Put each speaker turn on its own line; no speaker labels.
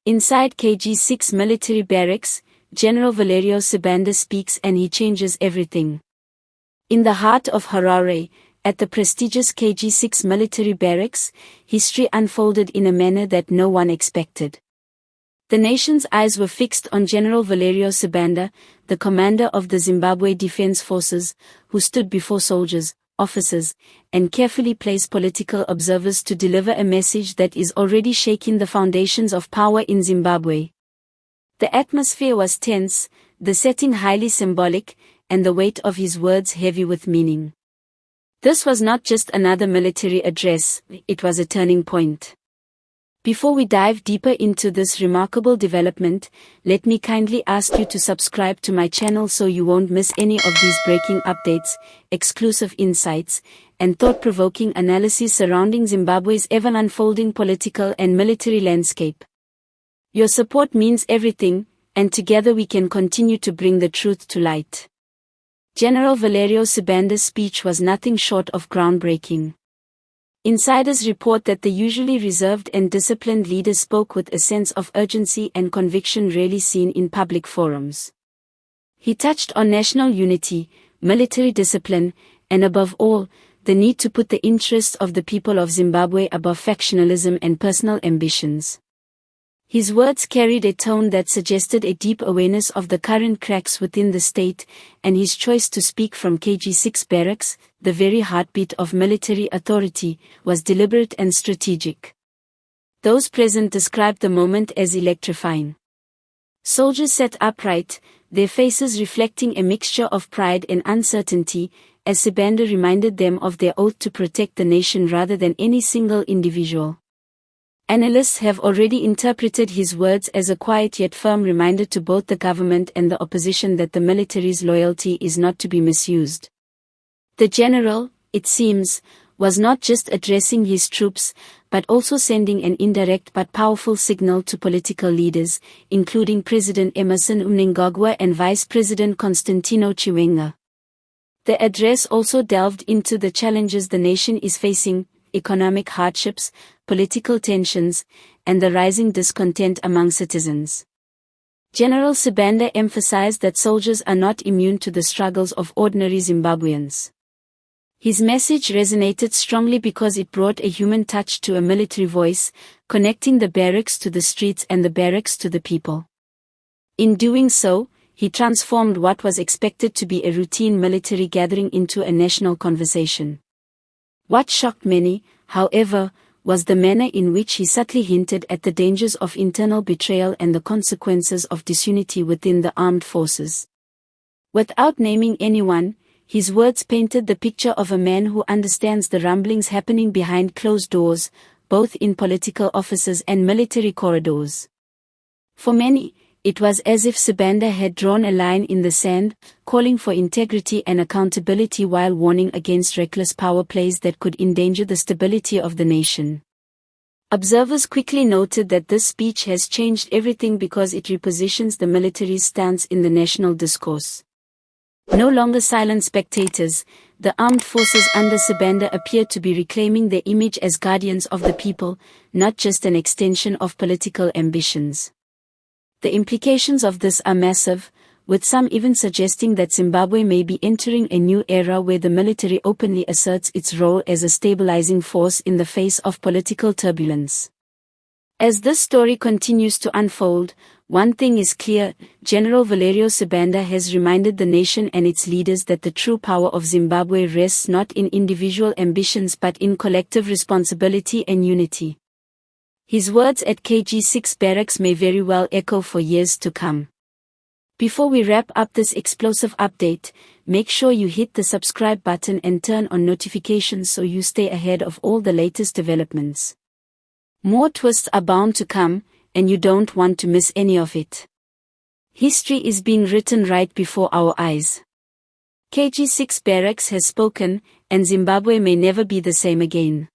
Inside KG6 military barracks, General Valerio Sibanda speaks and he changes everything. In the heart of Harare, at the prestigious KG6 military barracks, history unfolded in a manner that no one expected. The nation's eyes were fixed on General Valerio Sibanda, the commander of the Zimbabwe Defense Forces, who stood before soldiers, officers, and carefully placed political observers to deliver a message that is already shaking the foundations of power in Zimbabwe. The atmosphere was tense, the setting highly symbolic, and the weight of his words heavy with meaning. This was not just another military address, it was a turning point. Before we dive deeper into this remarkable development, let me kindly ask you to subscribe to my channel so you won't miss any of these breaking updates, exclusive insights, and thought-provoking analyses surrounding Zimbabwe's ever-unfolding political and military landscape. Your support means everything, and together we can continue to bring the truth to light. General Valerio Sibanda's speech was nothing short of groundbreaking. Insiders report that the usually reserved and disciplined leader spoke with a sense of urgency and conviction rarely seen in public forums. He touched on national unity, military discipline, and above all, the need to put the interests of the people of Zimbabwe above factionalism and personal ambitions. His words carried a tone that suggested a deep awareness of the current cracks within the state, and his choice to speak from KG6 Barracks, the very heartbeat of military authority, was deliberate and strategic. Those present described the moment as electrifying. Soldiers sat upright, their faces reflecting a mixture of pride and uncertainty, as Sibanda reminded them of their oath to protect the nation rather than any single individual. Analysts have already interpreted his words as a quiet yet firm reminder to both the government and the opposition that the military's loyalty is not to be misused. The general, it seems, was not just addressing his troops, but also sending an indirect but powerful signal to political leaders, including President Emmerson Mnangagwa and Vice President Constantino Chiwenga. The address also delved into the challenges the nation is facing: economic hardships, political tensions, and the rising discontent among citizens. General Sibanda emphasized that soldiers are not immune to the struggles of ordinary Zimbabweans. His message resonated strongly because it brought a human touch to a military voice, connecting the barracks to the streets and the barracks to the people. In doing so, he transformed what was expected to be a routine military gathering into a national conversation. What shocked many, however, was the manner in which he subtly hinted at the dangers of internal betrayal and the consequences of disunity within the armed forces. Without naming anyone, his words painted the picture of a man who understands the rumblings happening behind closed doors, both in political offices and military corridors. For many, it was as if Sibanda had drawn a line in the sand, calling for integrity and accountability while warning against reckless power plays that could endanger the stability of the nation. Observers quickly noted that this speech has changed everything because it repositions the military's stance in the national discourse. No longer silent spectators, the armed forces under Sibanda appeared to be reclaiming their image as guardians of the people, not just an extension of political ambitions. The implications of this are massive, with some even suggesting that Zimbabwe may be entering a new era where the military openly asserts its role as a stabilizing force in the face of political turbulence. As this story continues to unfold, one thing is clear: General Valerio Sibanda has reminded the nation and its leaders that the true power of Zimbabwe rests not in individual ambitions but in collective responsibility and unity. His words at KG6 Barracks may very well echo for years to come. Before we wrap up this explosive update, make sure you hit the subscribe button and turn on notifications so you stay ahead of all the latest developments. More twists are bound to come, and you don't want to miss any of it. History is being written right before our eyes. KG6 Barracks has spoken, and Zimbabwe may never be the same again.